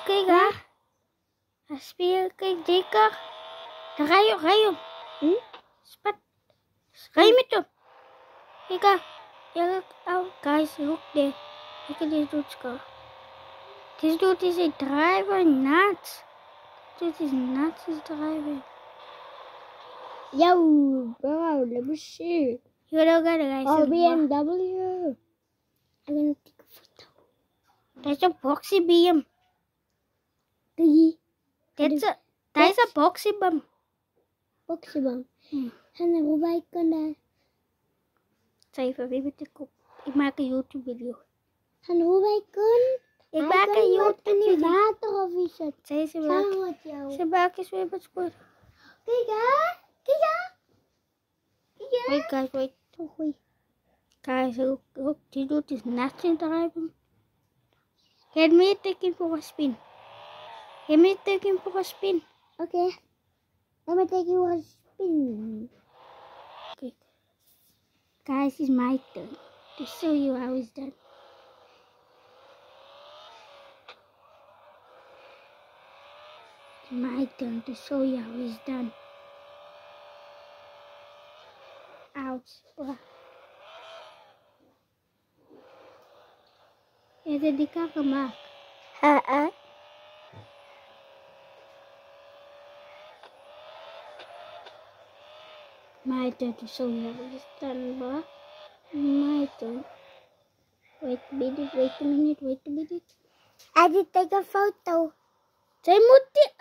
kijk daar. Kijk, zeker. Dan ga je. Spat. Ga je met hem. Kijk daar. Guys, look there. Look at this dude's car. This dude is a driver, nuts. This is nuts, is driving. Yo, bro, let me see. You don't got it, guys. Oh, BMW. I'm gonna take a photo. That's a boxy BM. That's a boxy bum. Boxy bum. En hoe wij kunnen. Even met de kop. Ik maak een YouTube video. En hoe wij kunnen. Ik maak een YouTube video. Water of is het? Ze maken zwembad spoor. Kijk hè. Wait guys, wait. Guys, look, this dude is nuts in driving. Let me take him for a spin. Okay. Let me take you a spin. Okay. Guys, it's my turn to show you how it's done. It's my turn to show you how it's done. Ouch. Heb je die kan gemaakt? My turn to show you how it's done, bro. My turn. Wait a minute. I did take a photo. Zij moet die